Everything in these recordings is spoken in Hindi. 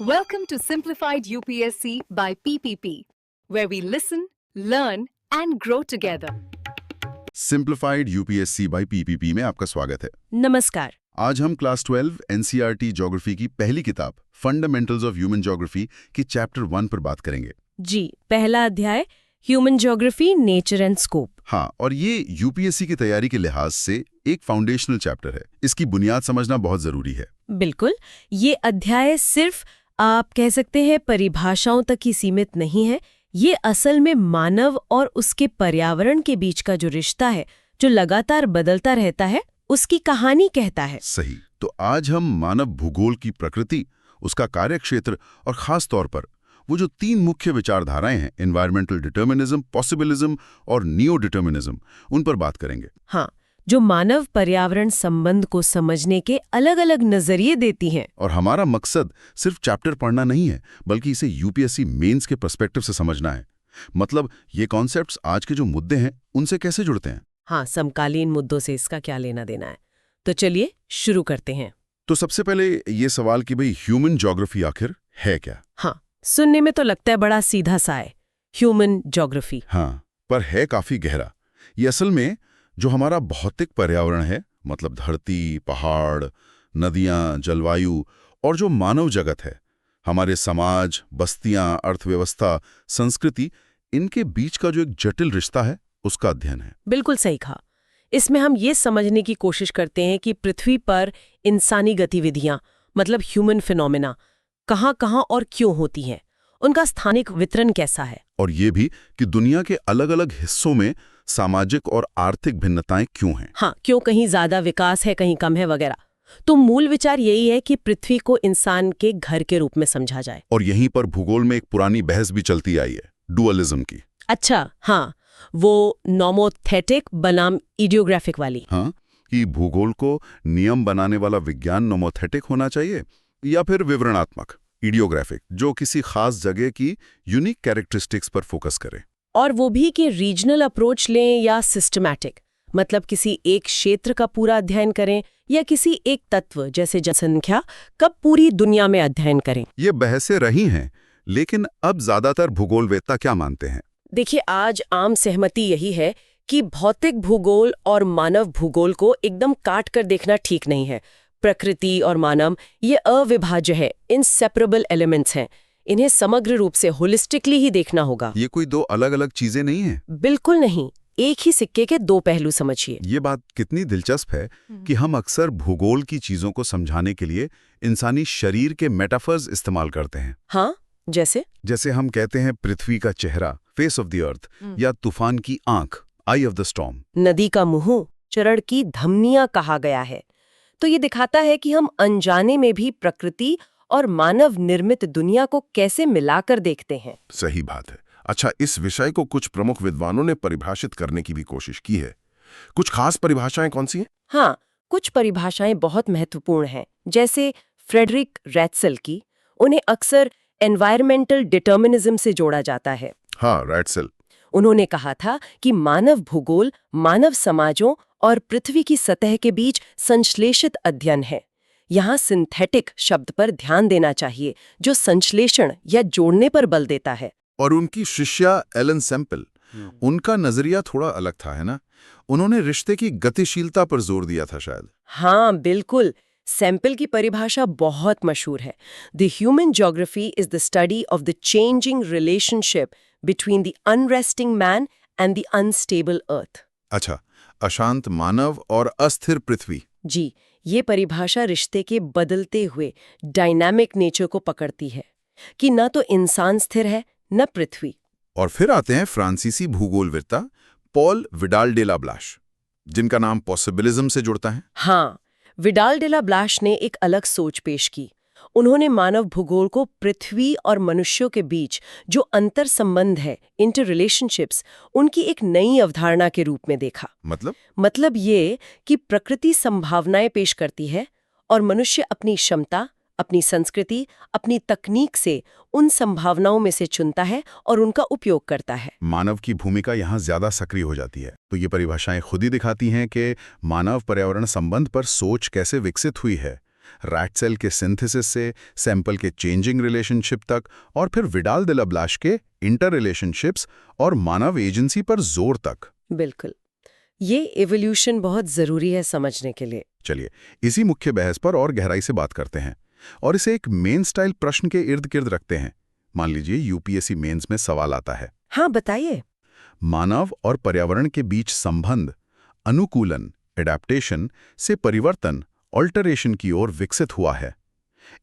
Welcome to Simplified UPSC by PPP, where we listen, learn, and grow together. Simplified UPSC by PPP में आपका स्वागत है। नमस्कार। आज हम क्लास 12 एनसीईआरटी ज्योग्राफी की पहली किताब फंडामेंटल्स ऑफ ह्यूमन ज्योग्राफी की चैप्टर 1 पर बात करेंगे। जी, पहला अध्याय human geography, nature and scope. हाँ, और ये यूपीएससी की तैयारी के लिहाज से एक फाउंडेशनल चैप्टर है। इसकी बुनियाद समझना बहुत जरूरी है। बिल्कुल, ये अध्याय सिर्फ आप कह सकते हैं परिभाषाओं तक ही सीमित नहीं है। ये असल में मानव और उसके पर्यावरण के बीच का जो रिश्ता है, जो लगातार बदलता रहता है, उसकी कहानी कहता है। सही। तो आज हम मानव भूगोल की प्रकृति, उसका कार्यक्षेत्र और खास तौर पर वो जो 3 मुख्य विचारधाराएं हैं, एनवायरमेंटल डिटर्मिनिज्म, पॉसिबिलिज्म और नियो डिटर्मिनिज्म, उन पर बात करेंगे। हाँ, जो मानव पर्यावरण संबंध को समझने के अलग अलग नजरिए देती हैं। और हमारा मकसद सिर्फ चैप्टर पढ़ना नहीं है, बल्कि इसे यूपीएससी मेंस के पर्सपेक्टिव से समझना है। मतलब ये कॉन्सेप्ट्स आज के जो मुद्दे हैं उनसे कैसे जुड़ते हैं। हाँ, समकालीन मुद्दों से इसका क्या लेना देना है। तो चलिए शुरू करते हैं। तो सबसे पहले ये सवाल कि भाई ह्यूमन ज्योग्राफी आखिर है क्या। हाँ, सुनने में तो लगता है बड़ा सीधा सा है, ह्यूमन ज्योग्राफी। हाँ, पर है काफी गहरा। ये असल में जो हमारा भौतिक पर्यावरण है, मतलब धरती, पहाड़, नदियां, जलवायु और जो मानव जगत है, हमारे समाज, बस्तियां, अर्थव्यवस्था, संस्कृति, इनके बीच का जो एक जटिल रिश्ता है, उसका अध्ययन है। बिल्कुल सही कहा। इसमें हम ये समझने की कोशिश करते हैं कि पृथ्वी पर इंसानी गतिविधियां, मतलब ह्यूमन फिनोमेना, कहाँ-कहाँ और क्यों होती हैं, उनका स्थानिक वितरण कैसा है, और ये भी कि दुनिया के अलग-अलग हिस्सों में सामाजिक और आर्थिक भिन्नताएं क्यों हैं। हाँ, क्यों कहीं ज्यादा विकास है, कहीं कम है वगैरह। तो मूल विचार यही है कि पृथ्वी को इंसान के घर के रूप में समझा जाए। और यहीं पर भूगोल में एक पुरानी बहस भी चलती आई है, डुअलिज्म की। अच्छा, हाँ, वो नोमोथेटिक बनाम इडियोग्राफिक वाली। हाँ, कि भूगोल को नियम बनाने वाला विज्ञान नोमोथेटिक होना चाहिए या फिर विवरणात्मक, इडियोग्राफिक, जो किसी खास जगह की यूनिक कैरेक्टरिस्टिक्स पर फोकस करे। और वो भी कि रीजनल अप्रोच लें या सिस्टमैटिक, मतलब किसी एक क्षेत्र का पूरा अध्ययन करें या किसी एक तत्व जैसे जनसंख्या का पूरी दुनिया में अध्ययन करें। ये बहसें रही हैं, लेकिन अब ज्यादातर भूगोलवेत्ता क्या मानते हैं? देखिए, आज आम सहमति यही है कि भौतिक भूगोल और मानव भूगोल को एकदम काट कर देखना ठीक नहीं है। प्रकृति और मानव ये अविभाज्य है, इनसेपरेबल एलिमेंट्स हैं। इन्हें समग्र रूप से होलिस्टिकली ही देखना होगा। ये कोई 2 अलग-अलग चीजें नहीं हैं। बिल्कुल नहीं, एक ही सिक्के के 2 पहलू समझिए। ये बात कितनी दिलचस्प है कि हम अक्सर भूगोल की चीजों को समझाने के लिए इंसानी शरीर के मेटाफर्स इस्तेमाल करते हैं। हाँ, जैसे हम कहते हैं पृथ्वी का चेहरा, फेस ऑफ द अर्थ, या तूफान की आंख, आई ऑफ द स्टॉर्म। नदी का मुंह, चरण की धमनियां कहा गया है। तो ये दिखाता है कि हम अनजाने में भी प्रकृति और मानव निर्मित दुनिया को कैसे मिलाकर देखते हैं। सही बात है। अच्छा, इस विषय को कुछ प्रमुख विद्वानों ने परिभाषित करने की भी कोशिश की है। कुछ खास परिभाषाएं कौन सी हैं? हाँ, कुछ परिभाषाएं बहुत महत्वपूर्ण हैं, जैसे फ्रेडरिक रैट्सल की। उन्हें अक्सर एनवायरमेंटल डिटर्मिनिज्म से जोड़ा जाता है। हाँ, रैट्सल। उन्होंने कहा था कि मानव भूगोल मानव समाजों और पृथ्वी की सतह के बीच संश्लेषित अध्ययन है। यहाँ सिंथेटिक शब्द पर ध्यान देना चाहिए, जो संश्लेषण या जोड़ने पर बल देता है। और उनकी शिष्या एलन सैम्पल, उनका नजरिया थोड़ा अलग था, है ना? उन्होंने रिश्ते की गतिशीलता पर जोर दिया था शायद। हाँ, बिल्कुल। सैम्पल की परिभाषा बहुत मशहूर है। The human geography is the study of the changing relationship between the unresting man and the unstable earth. अच्छा, अशांत मानव और अस्थिर पृथ्वी। जी, ये परिभाषा रिश्ते के बदलते हुए डायनामिक नेचर को पकड़ती है कि न तो इंसान स्थिर है, न पृथ्वी। और फिर आते हैं फ्रांसीसी भूगोलवेत्ता Paul Vidal de la Blache, जिनका नाम पॉसिबिलिज्म से जुड़ता है। हाँ, विडाल डे ला ब्लाश ने एक अलग सोच पेश की। उन्होंने मानव भूगोल को पृथ्वी और मनुष्यों के बीच जो अंतर संबंध है, इंटर रिलेशनशिप्स, उनकी एक नई अवधारणा के रूप में देखा। मतलब ये कि प्रकृति संभावनाएं पेश करती है और मनुष्य अपनी क्षमता, अपनी संस्कृति, अपनी तकनीक से उन संभावनाओं में से चुनता है और उनका उपयोग करता है। मानव की भूमिका यहाँ ज्यादा सक्रिय हो जाती है। तो ये परिभाषाएं खुद ही दिखाती हैं कि मानव पर्यावरण संबंध पर सोच कैसे विकसित हुई है। रैट सेल के सिंथेसिस से सैंपल के चेंजिंग रिलेशनशिप तक, और फिर विडाल दे ला ब्लाश के इंटर रिलेशनशिप्स और मानव एजेंसी पर जोर तक। बिल्कुल, ये एवोल्यूशन बहुत जरूरी है समझने के लिए। चलिए इसी मुख्य बहस पर और गहराई से बात करते हैं और इसे एक मेन स्टाइल प्रश्न के इर्द गिर्द रखते हैं। मान लीजिए यूपीएससी मेंस में सवाल आता है, हाँ बताइए। मानव और पर्यावरण के बीच संबंध अनुकूलन एडेप्टेशन से परिवर्तन ऑल्टरेशन की ओर विकसित हुआ है।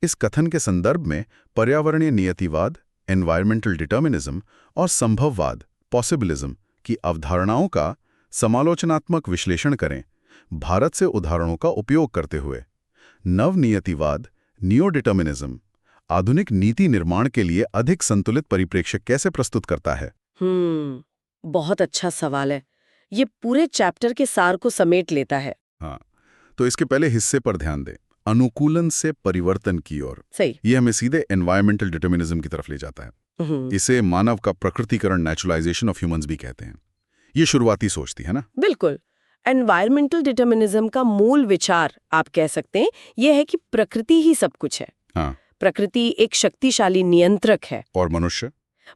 इस कथन के संदर्भ में पर्यावरणीय नियतिवाद एनवायरमेंटल डिटर्मिनिज्म और संभववाद पॉसिबिलिज्म की अवधारणाओं का समालोचनात्मक विश्लेषण करें, भारत से उदाहरणों का उपयोग करते हुए। नवनियतिवाद नियो डिटर्मिनिज्म आधुनिक नीति निर्माण के लिए अधिक संतुलित परिप्रेक्ष्य कैसे प्रस्तुत करता है? बहुत अच्छा सवाल है। ये पूरे चैप्टर के सार को समेट लेता है। हाँ, तो इसके पहले हिस्से पर ध्यान दें, अनुकूलन से परिवर्तन की ओर। सही। ये हमें सीधे एनवायरमेंटल डिटर्मिनिज्म की तरफ ले जाता है। इसे मानव का प्रकृतिकरण नेचुरलाइजेशन ऑफ ह्यूमंस भी कहते हैं। ये शुरुआती सोच थी, है ना? बिल्कुल। एनवायरमेंटल डिटर्मिनिज्म का मूल विचार आप कह सकते हैं यह है कि प्रकृति ही सब कुछ है। हाँ। प्रकृति एक शक्तिशाली नियंत्रक है और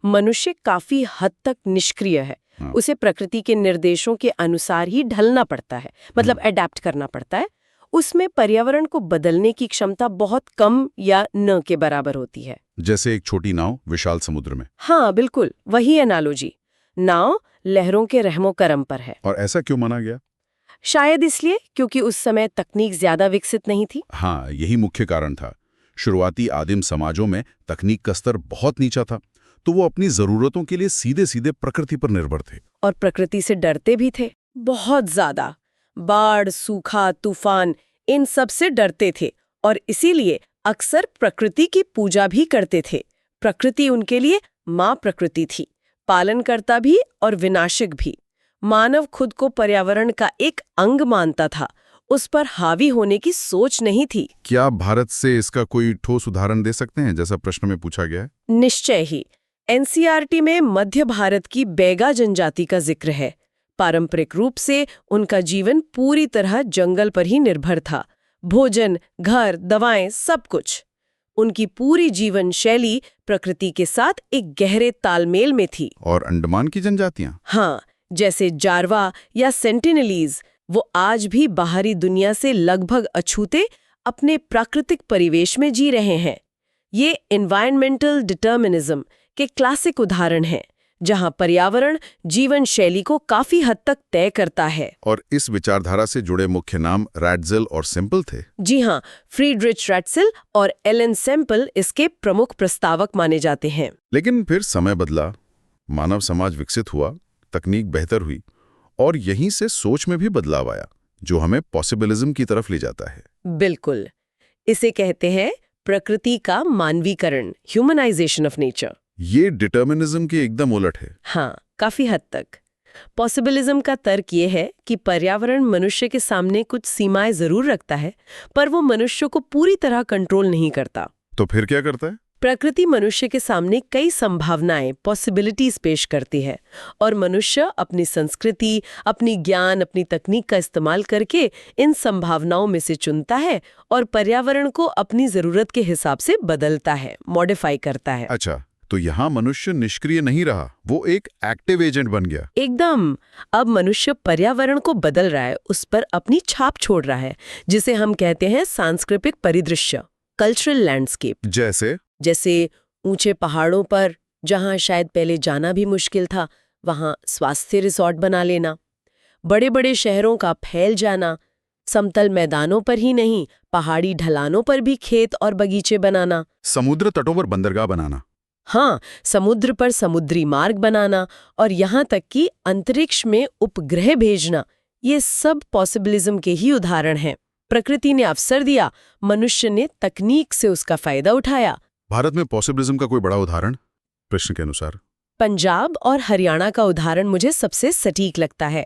मनुष्य काफी हद तक निष्क्रिय है। हाँ। उसे प्रकृति के निर्देशों के अनुसार ही ढलना पड़ता है, मतलब अडेप्ट करना पड़ता है। उसमें पर्यावरण को बदलने की क्षमता बहुत कम या न के बराबर होती है। जैसे एक छोटी नाव विशाल समुद्र में। हाँ बिल्कुल, वही एनालॉजी। नाव लहरों के रहमो करम पर है। और ऐसा क्यों माना गया? शायद इसलिए क्योंकि उस समय तकनीक ज्यादा विकसित नहीं थी। हाँ, यही मुख्य कारण था। शुरुआती आदिम समाजों में तकनीक का स्तर बहुत नीचा था, तो वो अपनी जरूरतों के लिए सीधे सीधे प्रकृति पर निर्भर थे। और प्रकृति से डरते भी थे, बहुत ज्यादा। बाढ़, सूखा, तूफान, इन सब से डरते थे और इसीलिए अक्सर प्रकृति की पूजा भी करते थे। प्रकृति उनके लिए माँ प्रकृति थी, पालनकर्ता भी और विनाशक भी। मानव खुद को पर्यावरण का एक अंग मानता था, उस पर हावी होने की सोच नहीं थी। क्या भारत से इसका कोई ठोस उदाहरण दे सकते हैं, जैसा प्रश्न में पूछा गया है? निश्चय ही। एनसीईआरटी में मध्य भारत की बैगा जनजाति का जिक्र है। पारंपरिक रूप से उनका जीवन पूरी तरह जंगल पर ही निर्भर था। भोजन, घर, दवाएं, सब कुछ। उनकी पूरी जीवन शैली प्रकृति के साथ एक गहरे तालमेल में थी। और अंडमान की जनजातियां? हाँ, जैसे जारवा या सेंटिनलीज, वो आज भी बाहरी दुनिया से लगभग अछूते अपने प्राकृतिक परिवेश में जी रहे हैं। ये एनवायरमेंटल डिटर्मिनिज्म के क्लासिक उदाहरण हैं, जहां पर्यावरण जीवन शैली को काफी हद तक तय करता है। और इस विचारधारा से जुड़े मुख्य नाम रैटज़ेल और सेम्पल थे। जी हाँ, फ्रीडरिच रैटज़ेल और एलन सेम्पल इसके प्रमुख प्रस्तावक माने जाते हैं। लेकिन फिर समय बदला, मानव समाज विकसित हुआ, तकनीक बेहतर हुई और यहीं से सोच में भी बदलाव आया, जो हमें पॉसिबिलिज्म की तरफ ले जाता है। बिल्कुल, इसे कहते हैं प्रकृति का मानवीकरण, ह्यूमनाइजेशन ऑफ नेचर। ये डिटर्मिनिज्म के एकदम उलट है। हाँ, काफी हद तक। पॉसिबिलिज्म का तर्क ये है कि पर्यावरण मनुष्य के सामने कुछ सीमाएं जरूर रखता है, पर वो मनुष्य को पूरी तरह कंट्रोल नहीं करता। तो फिर क्या करता है? प्रकृति मनुष्य के सामने कई संभावनाएं, पॉसिबिलिटीज पेश करती है और मनुष्य अपनी संस्कृति, अपनी ज्ञान, अपनी तकनीक का इस्तेमाल करके इन संभावनाओं में से चुनता है और पर्यावरण को अपनी जरूरत के हिसाब से बदलता है, मॉडिफाई करता है। अच्छा, तो यहाँ मनुष्य निष्क्रिय नहीं रहा, वो एक एक्टिव एजेंट बन गया। एकदम। अब मनुष्य पर्यावरण को बदल रहा है, उस पर अपनी छाप छोड़ रहा है, जिसे हम कहते हैं सांस्कृतिक परिदृश्य, कल्चरल लैंडस्केप। जैसे ऊंचे पहाड़ों पर जहां शायद पहले जाना भी मुश्किल था, वहां स्वास्थ्य रिसोर्ट बना लेना, बड़े बड़े शहरों का फैल जाना, समतल मैदानों पर ही नहीं पहाड़ी ढलानों पर भी खेत और बगीचे बनाना, समुद्र तटों पर बंदरगाह बनाना, हाँ, समुद्र पर समुद्री मार्ग बनाना और यहाँ तक कि अंतरिक्ष में उपग्रह भेजना, ये सब पॉसिबिलिज्म के ही उदाहरण हैं। प्रकृति ने अवसर दिया, मनुष्य ने तकनीक से उसका फायदा उठाया। भारत में पॉसिबिलिज्म का कोई बड़ा उदाहरण प्रश्न के अनुसार? पंजाब और हरियाणा का उदाहरण मुझे सबसे सटीक लगता है।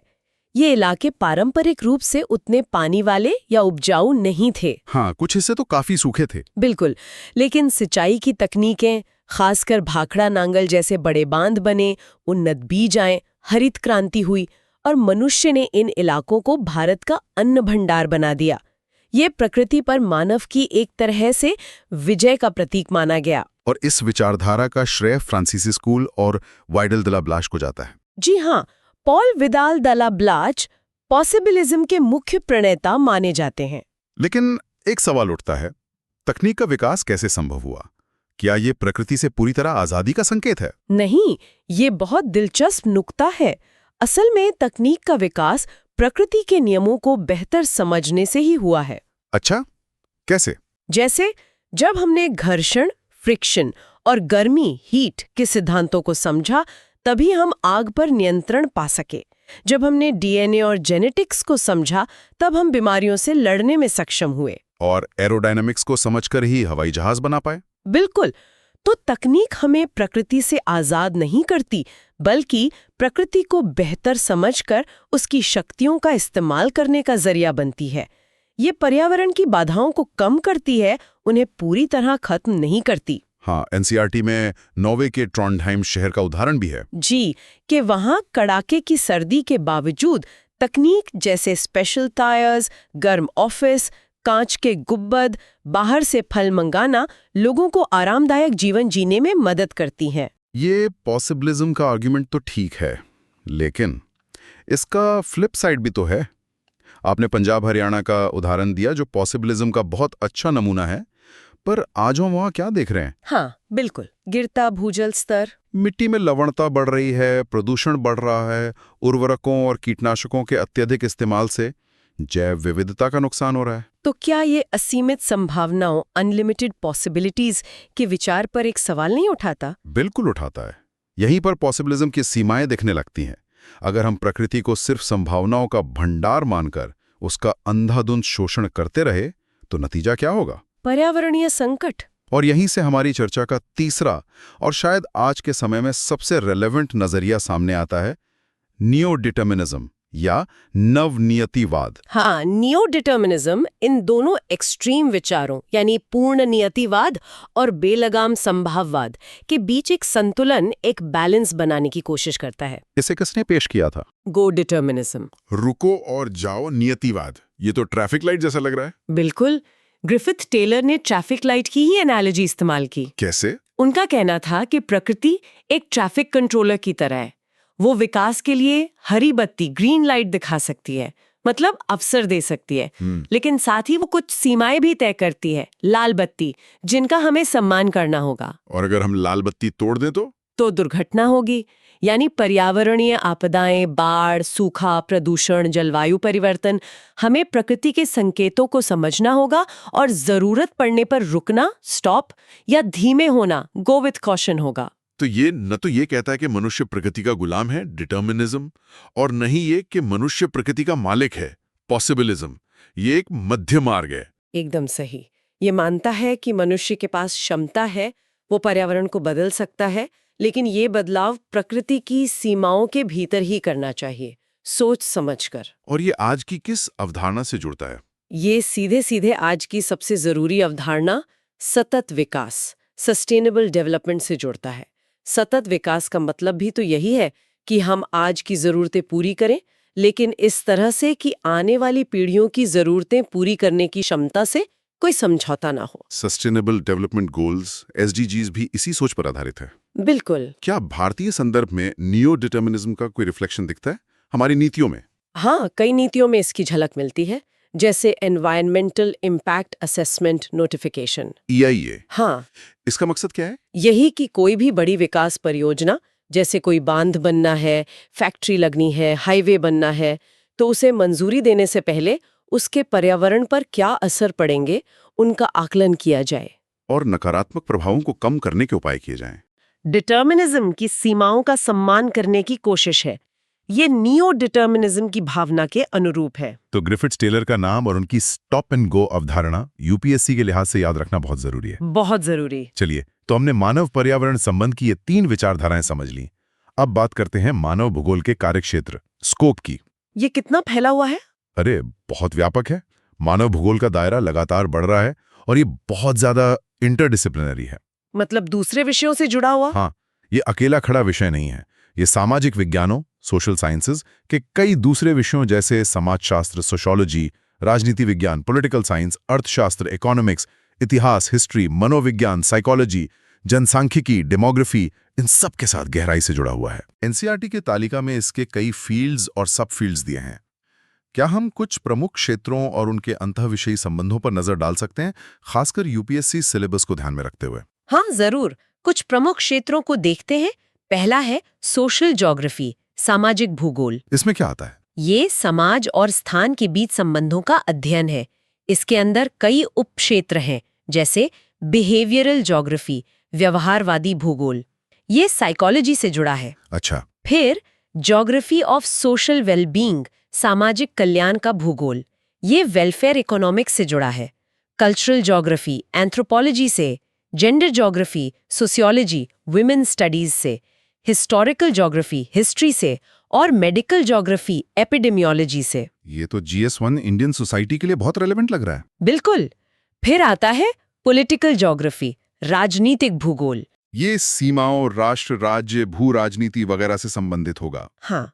ये इलाके पारंपरिक रूप से उतने पानी वाले या उपजाऊ नहीं थे। हाँ, कुछ हिस्से तो काफी सूखे थे। बिल्कुल, लेकिन सिंचाई की तकनीकें, खासकर भाखड़ा नांगल जैसे बड़े बांध बने, उन्नत बीज आए, हरित क्रांति हुई और मनुष्य ने इन इलाकों को भारत का अन्न भंडार बना दिया। ये प्रकृति पर मानव की एक तरह से विजय का प्रतीक माना गया। और इस विचारधारा का श्रेय फ्रांसीसी स्कूल और वाइडल द ला ब्लाश को जाता है। जी हाँ, Paul Vidal the La ब्लाच possibilism के मुख्य प्रणेता माने जाते हैं। लेकिन एक सवाल उठता है, तकनीक का विकास कैसे संभव हुआ? क्या ये प्रकृति से पूरी तरह आजादी का संकेत है? नहीं, ये बहुत दिलचस्प नुक्ता है। असल में तकनीक का विकास प्रकृति के नियमों को बेहतर समझने से ही हुआ है। अच्छा, कैसे? जैसे जब हमने घर्षण, फ्रिक्शन और गर्मी, हीट के सिद्धांतों को समझा, तभी हम आग पर नियंत्रण पा सके। जब हमने डीएनए और जेनेटिक्स को समझा, तब हम बीमारियों से लड़ने में सक्षम हुए। और एरोडायनामिक्स को समझकर ही हवाई जहाज बना पाए। बिल्कुल। तो तकनीक हमें प्रकृति से आजाद नहीं करती, बल्कि प्रकृति को बेहतर समझकर उसकी शक्तियों का इस्तेमाल करने का जरिया बनती है। ये पर्यावरण की बाधाओं को कम करती है, उन्हें पूरी तरह खत्म नहीं करती। हाँ, एनसीईआरटी में नॉर्वे के ट्रॉन्डहाइम शहर का उदाहरण भी है। जी, कि वहाँ कड़ाके की सर्दी के बावजूद तकनीक जैसे स्पेशल टायर्स, गर्म ऑफिस, कांच के गुब्बद, बाहर से फल मंगाना लोगों को आरामदायक जीवन जीने में मदद करती हैं। ये पॉसिबिलिज्म का आर्ग्यूमेंट तो ठीक है, लेकिन इसका फ्लिप साइड भी तो है। आपने पंजाब हरियाणा का उदाहरण दिया, जो पॉसिबिलिज्म का बहुत अच्छा नमूना है, पर आज हम वहाँ क्या देख रहे हैं? हाँ, बिल्कुल। गिरता भूजल स्तर, मिट्टी में लवणता बढ़ रही है, प्रदूषण बढ़ रहा है, उर्वरकों और कीटनाशकों के अत्यधिक इस्तेमाल से जैव विविधता का नुकसान हो रहा है। तो क्या ये असीमित संभावनाओं, अनलिमिटेड पॉसिबिलिटीज के विचार पर एक सवाल नहीं उठाता? बिल्कुल उठाता है। यहीं पर पॉसिबिलिज्म की सीमाएं दिखने लगती हैं। अगर हम प्रकृति को सिर्फ संभावनाओं का भंडार मानकर उसका अंधाधुंध शोषण करते रहे, तो नतीजा क्या होगा? पर्यावरणीय संकट। और यहीं से हमारी चर्चा का तीसरा और शायद आज के समय में सबसे रेलेवेंट नजरिया सामने आता है, नियो डिटर्मिनिज्म या नवनियतिवाद। हाँ, नियो डिटर्मिनिज्म इन दोनों एक्सट्रीम विचारों यानी पूर्ण नियतिवाद और बेलगाम संभाववाद के बीच एक संतुलन, एक बैलेंस बनाने की कोशिश करता है। इसे किसने पेश किया था? Go determinism. रुको और जाओ नियतिवाद, ये तो ट्रैफिक लाइट जैसा लग रहा है। बिल्कुल। ग्रिफिथ टेलर ने ट्रैफिक लाइट की ही एनालॉजी इस्तेमाल की। कैसे? उनका कहना था कि प्रकृति एक ट्रैफिक कंट्रोलर की तरह है। वो विकास के लिए हरी बत्ती, ग्रीन लाइट दिखा सकती है, मतलब अवसर दे सकती है, लेकिन साथ ही वो कुछ सीमाएं भी तय करती है, लाल बत्ती, जिनका हमें सम्मान करना होगा। और अगर हम लाल बत्ती तोड़ दें तो दुर्घटना होगी। यानी पर्यावरणीय आपदाएं, बाढ़, सूखा, प्रदूषण, जलवायु परिवर्तन, हमें प्रकृति के संकेतों को समझना होगा और जरूरत पड़ने पर रुकना, स्टॉप, या धीमे होना, गो विथ कॉशन होगा। तो ये न तो ये कहता है कि मनुष्य प्रकृति का गुलाम है, डिटर्मिनिज्म, और नहीं ये कि मनुष्य प्रकृति का मालिक है, पॉसिबिलिज्म। ये एक मध्य मार्ग है। एकदम सही। ये मानता है कि मनुष्य के पास क्षमता है, वो पर्यावरण को बदल सकता है, लेकिन ये बदलाव प्रकृति की सीमाओं के भीतर ही करना चाहिए, सोच समझकर। और ये आज की किस अवधारणा से जुड़ता है? ये सीधे सीधे आज की सबसे जरूरी अवधारणा सतत विकास, सस्टेनेबल डेवलपमेंट से जुड़ता है। सतत विकास का मतलब भी तो यही है कि हम आज की जरूरतें पूरी करें, लेकिन इस तरह से कि आने वाली पीढ़ियों की जरूरतें पूरी करने की क्षमता से कोई समझौता ना हो। सस्टेनेबल डेवलपमेंट गोल्स, एसडीजीज भी इसी सोच पर आधारित है। बिल्कुल। क्या भारतीय संदर्भ में नियो डिटर्मिनिज्म का कोई रिफ्लेक्शन दिखता है हमारी नीतियों में? हाँ, कई नीतियों में इसकी झलक मिलती है, जैसे environmental impact assessment notification, EIA। हाँ, इसका मकसद क्या है? यही कि कोई भी बड़ी विकास परियोजना, जैसे कोई बांध बनना है, फैक्ट्री लगनी है, हाईवे बनना है, तो उसे मंजूरी देने से पहले उसके पर्यावरण पर क्या असर पड़ेंगे, उनका आकलन किया जाए और नकारात्मक प्रभावों को कम करने के उपाय किए जाएं। डिटर्मिनिज्म की सीमाओं का सम्मान करने की कोशिश है। ये नियो डिटर्मिनिज्म की भावना के अनुरूप है। तो ग्रिफिथ टेलर का नाम और उनकी स्टॉप एंड गो अवधारणा यूपीएससी के लिहाज से याद रखना बहुत जरूरी है। बहुत जरूरी। चलिए, तो हमने मानव पर्यावरण संबंध की ये 3 विचारधाराएं समझ ली। अब बात करते हैं मानव भूगोल के कार्यक्षेत्र, स्कोप की। ये कितना फैला हुआ है? अरे, बहुत व्यापक है। मानव भूगोल का दायरा लगातार बढ़ रहा है और ये बहुत ज्यादा इंटरडिसिप्लिनरी है। मतलब दूसरे विषयों से जुड़ा हुआ? हाँ, ये अकेला खड़ा विषय नहीं है। ये सामाजिक विज्ञानों, सोशल साइंसेज के कई दूसरे विषयों जैसे समाजशास्त्र, सोशियोलॉजी, राजनीति विज्ञान, पॉलिटिकल साइंस, अर्थशास्त्र, इकोनॉमिक्स, इतिहास, हिस्ट्री, मनोविज्ञान, साइकोलॉजी, जनसांख्यिकी, डेमोग्राफी, इन सब के साथ गहराई से जुड़ा हुआ है। एनसीईआरटी की तालिका में इसके कई फील्ड्स और सब फील्ड्स दिए हैं। क्या हम कुछ प्रमुख क्षेत्रों और उनके अंतःविषयी संबंधों पर नजर डाल सकते हैं, खासकर यूपीएससी सिलेबस को ध्यान में रखते हुए? हाँ, जरूर। कुछ प्रमुख क्षेत्रों को देखते हैं। पहला है सोशल ज्योग्राफी, सामाजिक भूगोल। इसमें क्या आता है? ये समाज और स्थान के बीच संबंधों का अध्ययन है। इसके अंदर कई उपक्षेत्र हैं, जैसे बिहेवियरल ज्योग्राफी, व्यवहारवादी भूगोल। ये साइकोलॉजी से जुड़ा है। अच्छा। फिर ज्योग्राफी ऑफ सोशल वेलबींग, सामाजिक कल्याण का भूगोल। ये वेलफेयर इकोनॉमिक्स से जुड़ा है। कल्चरल ज्योग्राफी, एंथ्रोपोलॉजी से। Gender geography, sociology, women studies से। हिस्टोरिकल ज्योग्राफी, हिस्ट्री से। और मेडिकल ज्योग्राफी, एपिडेमियोलॉजी से। ये तो GS1 इंडियन सोसाइटी के लिए बहुत रेलेवेंट लग रहा है। बिल्कुल। फिर आता है पॉलिटिकल ज्योग्राफी, राजनीतिक भूगोल। ये सीमाओं, राष्ट्र, राज्य, भू राजनीति वगैरह से संबंधित होगा। हाँ,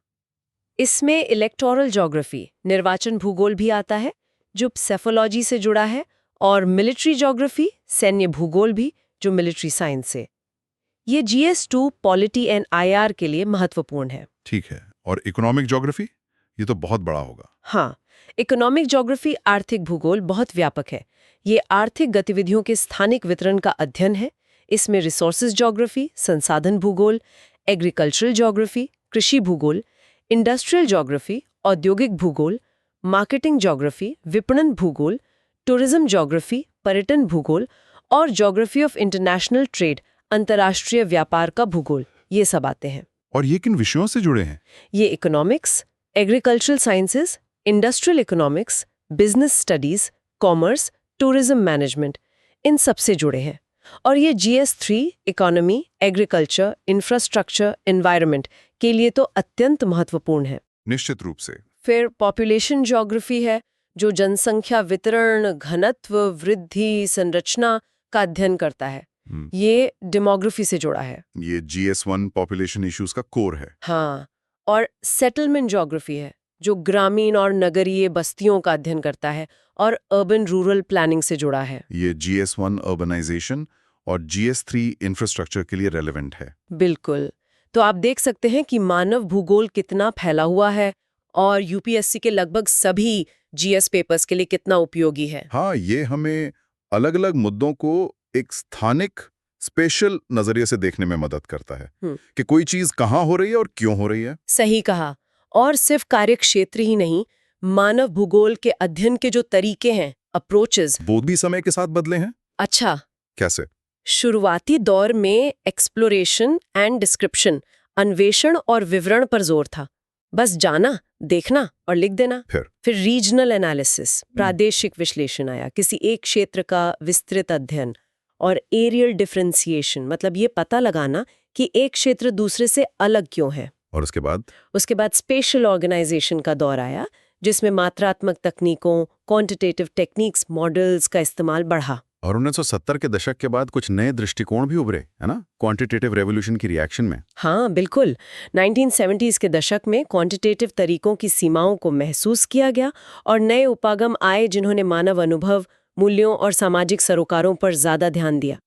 इसमें इलेक्टोरल ज्योग्राफी, निर्वाचन भूगोल भी आता है, जो सेफोलॉजी से जुड़ा है। और मिलिट्री ज्योग्राफी, सैन्य भूगोल भी, जो मिलिट्री साइंस से। ये GS2 पॉलिटी एंड IR के लिए महत्वपूर्ण है। ठीक है। और इकोनॉमिक ज्योग्राफी, ये तो बहुत बड़ा होगा। हाँ, इकोनॉमिक ज्योग्राफी, आर्थिक भूगोल बहुत व्यापक है। ये आर्थिक गतिविधियों के स्थानिक वितरण का अध्ययन है। इसमें रिसोर्सेज ज्योग्राफी, संसाधन भूगोल, एग्रीकल्चरल ज्योग्राफी, कृषि भूगोल, इंडस्ट्रियल ज्योग्राफी, औद्योगिक भूगोल, मार्केटिंग ज्योग्राफी, विपणन भूगोल, टूरिज्म ज्योग्राफी, पर्यटन भूगोल और ज्योग्राफी ऑफ इंटरनेशनल ट्रेड, अंतर्राष्ट्रीय व्यापार का भूगोल, ये सब आते हैं। और ये किन विषयों से जुड़े हैं? ये economics, agricultural sciences, industrial economics, business studies, commerce, tourism management, इन सब से जुड़े हैं। और ये GS3 economy, agriculture, infrastructure, environment के लिए तो अत्यंत महत्वपूर्ण है। निश्चित रूप से। फिर पॉपुलेशन ज्योग्राफी है, जो जनसंख्या वितरण, घनत्व, वृद्धि, संरचना का अध्ययन करता है। ये डेमोग्राफी से जुड़ा है। ये GS1 पॉपुलेशन इश्यूज का कोर है। हाँ, और सेटलमेंट ज्योग्राफी है, जो ग्रामीण और नगरीय बस्तियों का अध्ययन करता है और अर्बन रूरल प्लानिंग से जुड़ा है। ये GS1 अर्बनाइजेशन और GS3 इंफ्रास्ट्रक्चर के लिए रेलेवेंट है। बिल्कुल। तो आप देख सकते हैं कि मानव भूगोल कितना फैला हुआ है और UPSC के लगभग सभी GS पेपर्स के लिए कितना उपयोगी है। हाँ, ये हमें अलग अलग मुद्दों को एक स्थानिक स्पेशल नजरिए से देखने में मदद करता है कि कोई चीज कहाँ हो रही है और क्यों हो रही है। सही कहा। और सिर्फ कार्यक्षेत्र ही नहीं, मानव भूगोल के अध्ययन के जो तरीके हैं, अप्रोचेस, वो भी समय के साथ बदले हैं। अच्छा, कैसे? शुरुआती दौर में एक्सप्लोरेशन एंड डिस्क्रिप्शन, अन्वेषण और विवरण पर जोर था। बस जाना, देखना और लिख देना। फिर रीजनल एनालिसिस, प्रादेशिक विश्लेषण आया, किसी एक क्षेत्र का विस्तृत अध्ययन। और एरियल डिफरेंशिएशन, मतलब ये पता लगाना कि एक क्षेत्र दूसरे से अलग क्यों है। और उसके बाद स्पेशल ऑर्गेनाइजेशन का दौर आया, जिसमें मात्रात्मक तकनीकों, क्वांटिटेटिव टेक्निक्स, मॉडल्स का इस्तेमाल बढ़ा। और 1970 के दशक के बाद कुछ नए दृष्टिकोण भी उभरे, है ना, क्वांटिटेटिव रेवोल्यूशन की रिएक्शन में। हाँ, बिल्कुल। 1970s के दशक में क्वांटिटेटिव तरीकों की सीमाओं को महसूस किया गया और नए उपागम आए, जिन्होंने मानव अनुभव, मूल्यों और सामाजिक सरोकारों पर ज्यादा ध्यान दिया।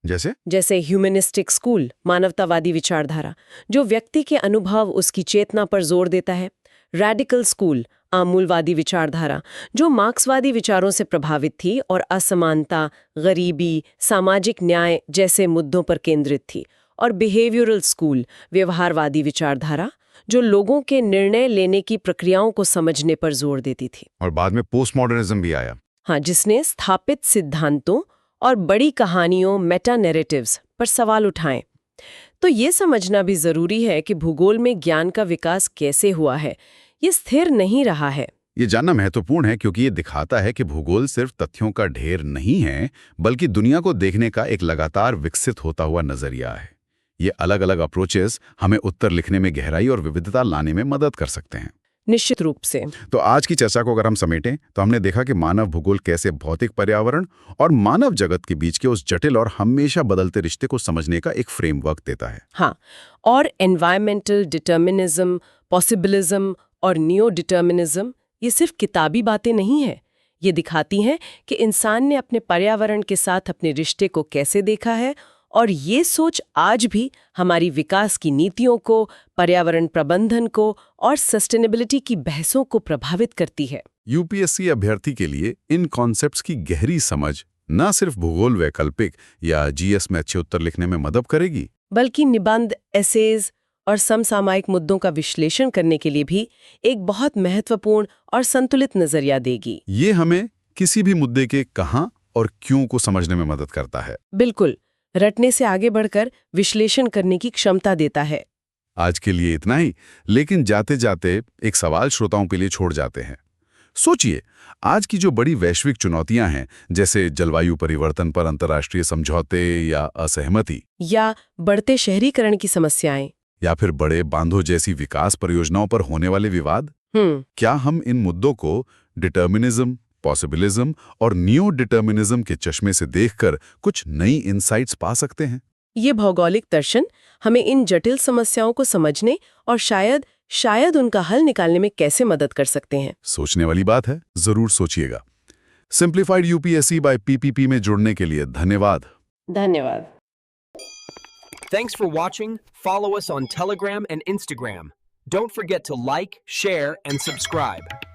जैसे ह्यूमनिस्टिक स्कूल, मानवतावादी विचारधारा, जो व्यक्ति के अनुभव, उसकी चेतना पर जोर देता है। रेडिकल स्कूल, आमूलवादी विचारधारा, जो मार्क्सवादी विचारों से प्रभावित थी और असमानता, गरीबी, सामाजिक न्याय जैसे मुद्दों पर केंद्रित थी। और बिहेवियरल स्कूल, व्यवहारवादी विचारधारा, जो लोगों के निर्णय लेने की प्रक्रियाओं को समझने पर जोर देती थी। और बाद में पोस्ट मॉडर्निज्म भी आया। हाँ, जिसने स्थापित सिद्धांतों और बड़ी कहानियों, मेटा नैरेटिव्स पर सवाल उठाए। तो ये समझना भी जरूरी है कि भूगोल में ज्ञान का विकास कैसे हुआ है। ये स्थिर नहीं रहा है। ये जानना महत्वपूर्ण है, क्योंकि ये दिखाता है कि भूगोल सिर्फ तथ्यों का ढेर नहीं है, बल्कि दुनिया को देखने का एक लगातार विकसित होता हुआ नजरिया है। ये अलग अलग अप्रोचेस हमें उत्तर लिखने में गहराई और विविधता लाने में मदद कर सकते हैं। निश्चित रूप से। तो आज की चर्चा को अगर हम समेटें, तो हमने देखा कि मानव भूगोल कैसे भौतिक पर्यावरण और मानव जगत के बीच के उस जटिल और हमेशा बदलते रिश्ते को समझने का एक फ्रेमवर्क देता है। हाँ, और एनवायरमेंटल डिटर्मिनिज्म, पॉसिबिलिज्म और नियो डिटर्मिनिज्म, ये सिर्फ किताबी बातें नहीं है। ये दिखाती हैं कि इंसान ने अपने पर्यावरण के साथ अपने रिश्ते को कैसे देखा है, और ये सोच आज भी हमारी विकास की नीतियों को, पर्यावरण प्रबंधन को और सस्टेनेबिलिटी की बहसों को प्रभावित करती है। यूपीएससी अभ्यर्थी के लिए इन कॉन्सेप्ट्स की गहरी समझ न सिर्फ भूगोल वैकल्पिक या जीएस में अच्छे उत्तर लिखने में मदद करेगी, बल्कि निबंध, एसेज और समसामयिक मुद्दों का विश्लेषण करने के लिए भी एक बहुत महत्वपूर्ण और संतुलित नजरिया देगी। ये हमें किसी भी मुद्दे के कहां और क्यों को समझने में मदद करता है। बिल्कुल, रटने से आगे बढ़कर विश्लेषण करने की क्षमता देता है। आज के लिए इतना ही, लेकिन जाते जाते एक सवाल श्रोताओं के लिए छोड़ जाते हैं। सोचिए, आज की जो बड़ी वैश्विक चुनौतियां हैं, जैसे जलवायु परिवर्तन पर अंतर्राष्ट्रीय समझौते या असहमति, या बढ़ते शहरीकरण की समस्याएं, या फिर बड़े बांधों जैसी विकास परियोजनाओं पर होने वाले विवाद, क्या हम इन मुद्दों को डिटर्मिनिज्म, पॉसिबिलिज्म और नियो डिटर्मिनिज्म के चश्मे से देखकर कुछ नई इनसाइट्स पा सकते हैं? ये भौगोलिक दर्शन हमें इन जटिल समस्याओं को समझने और शायद उनका हल निकालने में कैसे मदद कर सकते हैं। सोचने वाली बात है, जरूर सोचिएगा। सिंप्लीफाइड यूपीएससी बाय पीपीपी में जुड़ने के लिए धन्यवाद। धन्यवाद। Thanks for watching. Follow us on Telegram and Instagram. Don't forget to like, share, and subscribe.